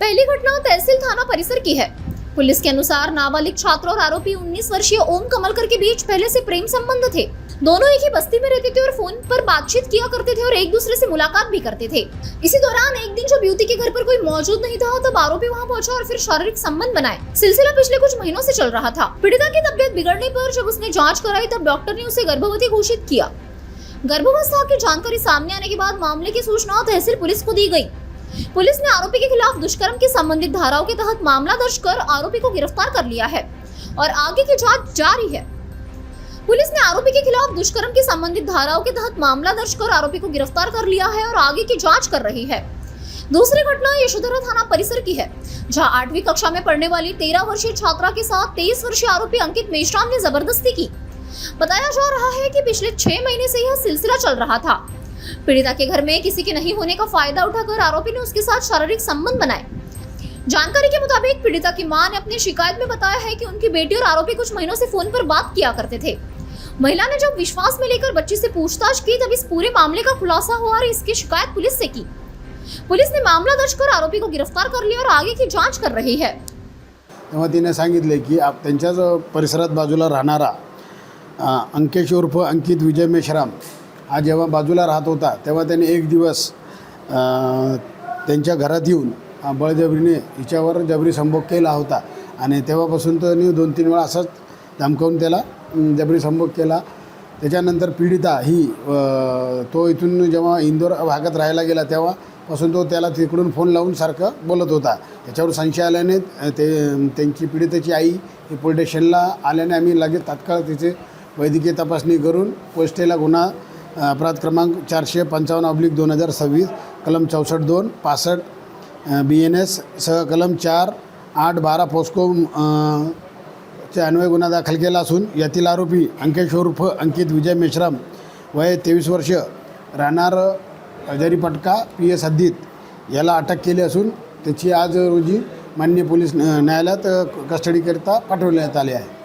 पहली घटना तहसील थाना परिसर की है। पुलिस के अनुसार नाबालिग छात्र और आरोपी 19 वर्षीय ओम कमलकर के बीच पहले से प्रेम संबंध थे। दोनों एक ही बस्ती में रहते थे और फोन पर बातचीत किया करते थे और एक दूसरे से मुलाकात भी करते थे। इसी दौरान एक दिन जब युवती के घर पर कोई मौजूद नहीं था तब आरोपी वहां पहुंचा और फिर शारीरिक संबंध बनाए। सिलसिला पिछले कुछ महीनों से चल रहा था। पीड़िता की तबीयत बिगड़ने पर जब उसने जाँच कराई तब डॉक्टर ने उसे गर्भवती घोषित किया। गर्भावस्था की जानकारी सामने आने के बाद मामले की सूचना तहसील पुलिस को दी गई। पुलिस ने आरोपी के खिलाफ दुष्कर्म की संबंधित धाराओं के तहत मामला दर्ज कर आरोपी को गिरफ्तार कर लिया है और आगे की जांच जारी है। पुलिस ने आरोपी के खिलाफ दुष्कर्म की संबंधित धाराओं के तहत मामला दर्ज कर आरोपी को गिरफ्तार कर लिया है और आगे की जांच कर रही है। दूसरी घटना यशोधरा थाना परिसर की है, जहां 8वीं कक्षा में पढ़ने वाली 13 वर्षीय छात्रा के साथ 23 वर्षीय आरोपी अंकित मेश्राम ने जबरदस्ती की। बताया जा रहा है कि पिछले 6 महीने से यह सिलसिला चल रहा था। पीड़िता के घर में किसी के नहीं होने का फायदा उठाकर आरोपी ने उसके साथ शारीरिक संबंध बनाए। जानकारी के मुताबिक पीड़िता की मां ने अपनी शिकायत में बताया है कि उनकी बेटी और आरोपी कुछ महीनों से फोन पर बात किया करते थे। महिला ने जब विश्वास में लेकर बच्ची से पूछताछ की तब इस पूरे मामले का खुलासा हुआ और इसकी शिकायत पुलिस से की। पुलिस ने मामला दर्ज कर आरोपी को गिरफ्तार कर लिया और आगे की जांच कर रही है। तेव्हा तिने सांगितले की त्यांच्याच परिसरात बाजूला राहणारा अंकेश उर्फ अंकित विजय मेश्राम हा जेव्हा बाजूला राहत होता तेव्हा त्याने एक दिवस त्यांच्या घरात येऊन बळजबरीने हिच्यावर जबरी संभोग केला होता आणि तेव्हापासून त्यांनी 2-3 वेळा असंच धमकावून त्याला जबरी संभोग केला। त्याच्यानंतर पीडिता ही तो इथून जेव्हा इंदोर भागात राहायला गेला तेव्हापासून तो त्याला तिकडून फोन लावून सारखं बोलत होता। त्याच्यावर संशय आल्याने त्यांची पीडितेची आई ही पोलीस स्टेशनला आल्याने आम्ही लगेच तात्काळ तिचे वैद्यकीय तपासणी करून पोलीस स्टेशनला गुन्हा अपराध क्रमांक 455/2026 कलम 64(2) 65 BNS सह कलम 4, 8, 12 पोस्को चे अन्वय गुन्हा दाखल केला असून यातील आरोपी अंकेश उर्फ अंकित विजय मेश्राम वय 23 वर्ष राहणार हजारीपटका PS हद्दीत याला अटक केली असून त्याची आज रोजी माननीय पोलीस न्यायालयात कस्टडीकरिता पाठवण्यात आले आहे।